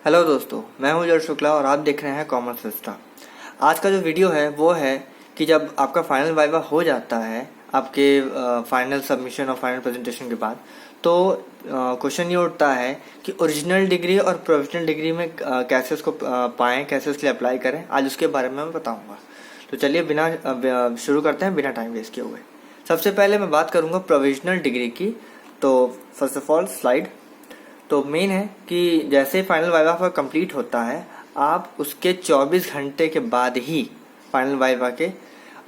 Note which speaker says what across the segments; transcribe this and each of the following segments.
Speaker 1: Hello दोस्तों, मैं हूं जय शुक्ला और आप देख रहे हैं कॉमर्स विस्टा। आज का जो वीडियो है वो है कि जब आपका फाइनल वाइवा हो जाता है आपके फाइनल सबमिशन और फाइनल प्रेजेंटेशन के बाद, तो क्वेश्चन ये उठता है कि ओरिजिनल डिग्री और प्रोविजनल डिग्री में कैसे उसको पाएं, कैसे उसके लिए अप्लाई करें। आज उसके बारे में मैं बताऊंगा। तो चलिए शुरू करते हैं बिना टाइम वेस्ट किए हुए। सबसे पहले मैं बात करूंगा प्रोविजनल डिग्री की। तो फर्स्ट ऑफ ऑल स्लाइड। तो मेन है कि जैसे फाइनल वाइवा आपका कंप्लीट होता है, आप उसके 24 घंटे के बाद ही फाइनल वाइवा के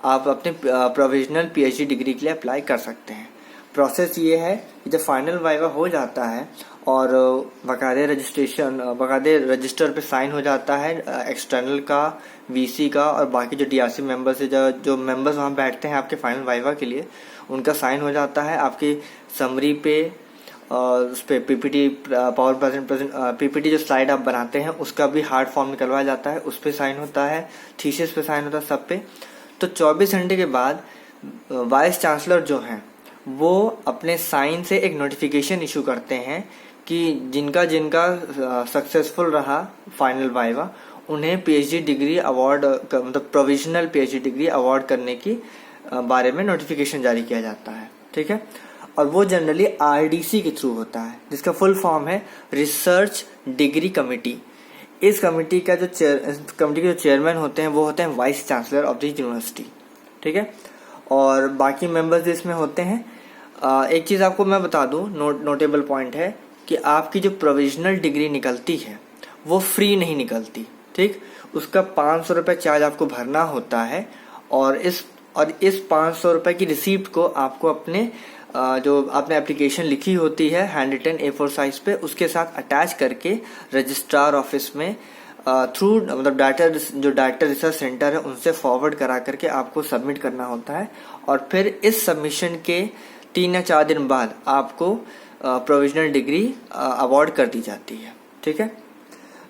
Speaker 1: आप अपने प्रोविजनल पीएचडी डिग्री के लिए अप्लाई कर सकते हैं। प्रोसेस ये है कि जब फाइनल वाइवा हो जाता है और बाकायदे रजिस्टर पे साइन हो जाता है एक्सटर्नल का, वीसी का और बाकी जो डीआरसी मेंबर्स है, जो मेंबर्स वहाँ बैठते हैं आपके फाइनल वाइवा के लिए, उनका साइन हो जाता है। आपकी समरी पे उस पर पीपीटी पावर प्रेजेंट पीपीटी जो स्लाइड आप बनाते हैं उसका भी हार्ड फॉर्म निकलवाया जाता है, उस पर साइन होता है, थीसिस पे साइन होता है, सब पे। तो 24 घंटे के बाद वाइस चांसलर जो हैं वो अपने साइन से एक नोटिफिकेशन इशू करते हैं कि जिनका सक्सेसफुल रहा फाइनल वाइवा उन्हें पीएचडी डिग्री अवार्ड मतलब प्रोविजनल पीएचडी डिग्री अवार्ड करने की बारे में नोटिफिकेशन जारी किया जाता है। ठीक है, और वो जनरली आरडीसी के थ्रू होता है, जिसका फुल फॉर्म है रिसर्च डिग्री कमेटी। इस कमेटी के जो चेयरमैन होते हैं वो होते हैं vice chancellor of the university. ठीक है, और बाकी मेंबर्स इसमें होते हैं। एक चीज़ आपको मैं बता दूं, नोटेबल पॉइंट है कि आपकी जो प्रोविजनल डिग्री निकलती है वो फ्री नहीं निकलती। ठीक, उसका 500 रुपये चार्ज आपको भरना होता है और इस 500 रुपये की रिसीप्ट को आपको अपने जो आपने एप्लीकेशन लिखी होती है हैंड रिटन A4 साइज पे, उसके साथ अटैच करके रजिस्ट्रार ऑफिस में थ्रू मतलब डायरेक्टर रिसर्च सेंटर है उनसे फॉरवर्ड करा करके आपको सबमिट करना होता है। और फिर इस सबमिशन के 3 या 4 दिन बाद आपको प्रोविजनल डिग्री अवार्ड कर दी जाती है। ठीक है,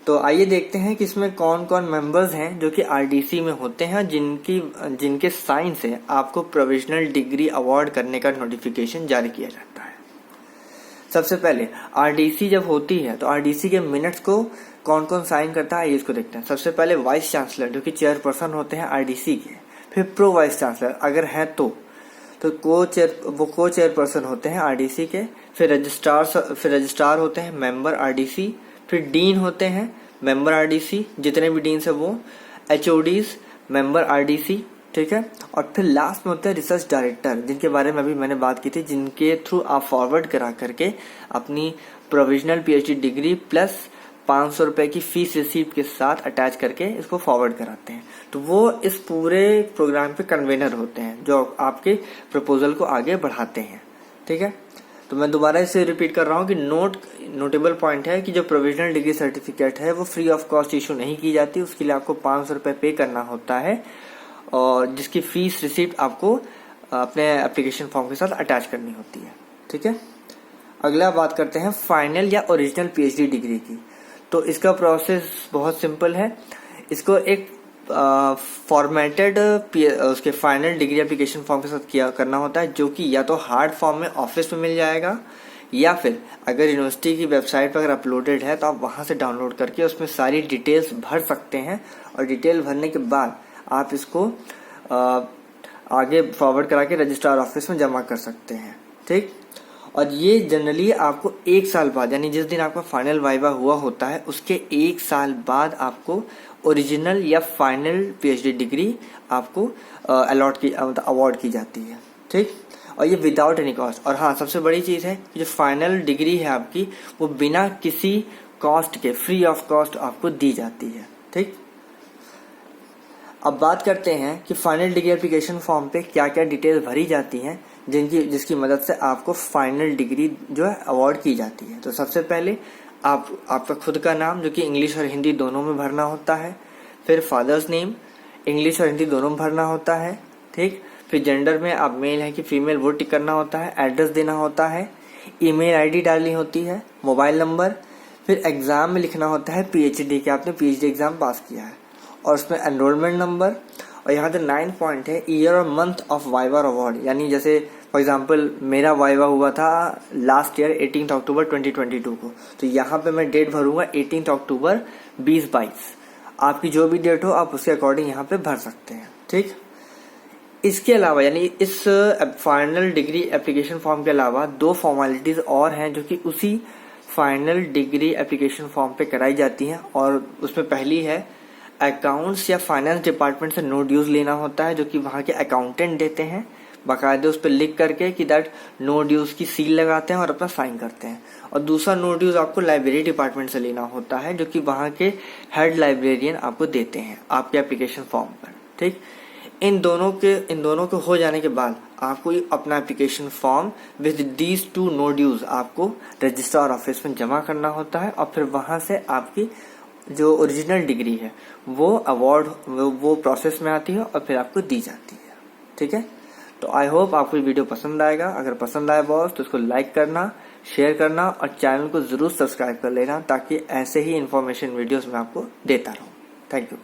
Speaker 1: तो आइए देखते हैं कि इसमें कौन कौन मेंबर्स हैं जो कि आरडीसी में होते हैं, जिनके साइन से आपको प्रोविजनल डिग्री अवार्ड करने का नोटिफिकेशन जारी किया जाता है। सबसे पहले आरडीसी जब होती है तो आरडीसी के मिनट्स को कौन कौन साइन करता है, ये इसको देखते हैं। सबसे पहले वाइस चांसलर जो कि चेयरपर्सन होते हैं आरडीसी के, फिर प्रो वाइस चांसलर अगर हैं तो को चेयरपर्सन होते हैं आरडीसी के, फिर रजिस्ट्रार होते हैं मेंबर आरडीसी, फिर डीन होते हैं मेंबर आरडीसी, जितने भी डीन्स है वो, एचओडीज मेंबर आरडीसी। ठीक है, और फिर लास्ट में होते हैं रिसर्च डायरेक्टर, जिनके बारे में अभी मैंने बात की थी, जिनके थ्रू आप फॉरवर्ड करा करके अपनी प्रोविजनल पीएचडी डिग्री प्लस 500 रुपए की फीस रिसीप्ट के साथ अटैच करके इसको फॉरवर्ड कराते हैं। तो वो इस पूरे प्रोग्राम पे कन्वेनर होते हैं जो आपके प्रपोजल को आगे बढ़ाते हैं। ठीक है, तो मैं दोबारा इसे रिपीट कर रहा हूँ कि नोटेबल पॉइंट है कि जो प्रोविजनल डिग्री सर्टिफिकेट है वो फ्री ऑफ कॉस्ट इशू नहीं की जाती, उसके लिए आपको 500 रुपये पे करना होता है और जिसकी फीस रिसीप्ट आपको अपने एप्लीकेशन फॉर्म के साथ अटैच करनी होती है। ठीक है, अगला बात करते हैं फाइनल या ओरिजिनल पीएचडी डिग्री की। तो इसका प्रोसेस बहुत सिंपल है। इसको एक फॉर्मेटेड उसके फाइनल डिग्री एप्लीकेशन फॉर्म के साथ करना होता है, जो कि या तो हार्ड फॉर्म में ऑफिस में मिल जाएगा या फिर अगर यूनिवर्सिटी की वेबसाइट पर अगर अपलोडेड है तो आप वहां से डाउनलोड करके उसमें सारी डिटेल्स भर सकते हैं और डिटेल भरने के बाद आप इसको आगे फॉरवर्ड करा के रजिस्ट्रार ऑफिस में जमा कर सकते हैं। ठीक, और ये जनरली आपको 1 साल बाद, यानी जिस दिन आपका फाइनल वाइवा हुआ होता है उसके 1 साल बाद आपको ओरिजिनल या फाइनल पीएचडी डिग्री आपको अवार्ड की जाती है। ठीक, और ये विदाउट एनी कॉस्ट। और हाँ, सबसे बड़ी चीज़ है कि जो फाइनल डिग्री है आपकी वो बिना किसी कॉस्ट के फ्री ऑफ कॉस्ट आपको दी जाती है। ठीक, अब बात करते हैं कि फाइनल डिग्री एप्लीकेशन फॉर्म पे क्या क्या डिटेल भरी जाती हैं जिसकी मदद से आपको फाइनल डिग्री जो है अवार्ड की जाती है। तो सबसे पहले आपका खुद का नाम जो कि इंग्लिश और हिंदी दोनों में भरना होता है, फिर फादर्स नेम इंग्लिश और हिंदी दोनों में भरना होता है। ठीक, फिर जेंडर में आप मेल है कि फीमेल वो टिक करना होता है, एड्रेस देना होता है, ईमेल आईडी डालनी होती है, मोबाइल नंबर, फिर एग्जाम में लिखना होता है पीएचडी के आपने पीएचडी एग्जाम पास किया है और उसमें एनरोलमेंट नंबर। और यहाँ पे 9 पॉइंट है ईयर और मंथ ऑफ वाइवा अवार्ड, यानी जैसे फॉर एग्जाम्पल मेरा वाइवा हुआ था लास्ट ईयर 18 अक्टूबर 2022 को, तो यहाँ पे मैं डेट भरूंगा 18 अक्टूबर 2022। आपकी जो भी डेट हो आप उसके अकॉर्डिंग यहाँ पे भर सकते हैं, ठीक। इसके अलावा यानी इस फाइनल डिग्री एप्लीकेशन फॉर्म के अलावा 2 फॉर्मेलिटीज और हैं जो कि उसी फाइनल डिग्री एप्लीकेशन फॉर्म पे कराई जाती हैं, और उसमें पहली है अकाउंट्स या फाइनेंस डिपार्टमेंट से नो ड्यूज लेना होता है, जो कि वहाँ के अकाउंटेंट देते हैं, बाकायदे उस पर लिख करके कि दैट नो ड्यूज की सील लगाते हैं और अपना साइन करते हैं। और दूसरा नो ड्यूज आपको लाइब्रेरी डिपार्टमेंट से लेना होता है, जो कि वहाँ के हेड लाइब्रेरियन आपको देते हैं आपके एप्लीकेशन फॉर्म पर, ठीक। इन दोनों के हो जाने के बाद आपको अपना application form with these 2 no dues आपको रजिस्ट्रार ऑफिस में जमा करना होता है, और फिर वहां से आपकी जो ओरिजिनल डिग्री है वो अवार्ड वो प्रोसेस में आती है और फिर आपको दी जाती है, ठीक है। तो आई होप आपको ये वीडियो पसंद आएगा। अगर पसंद आए बॉस तो इसको लाइक करना, शेयर करना और चैनल को जरूर सब्सक्राइब कर लेना, ताकि ऐसे ही इन्फॉर्मेशन वीडियोस मैं आपको देता रहूं। Thank you.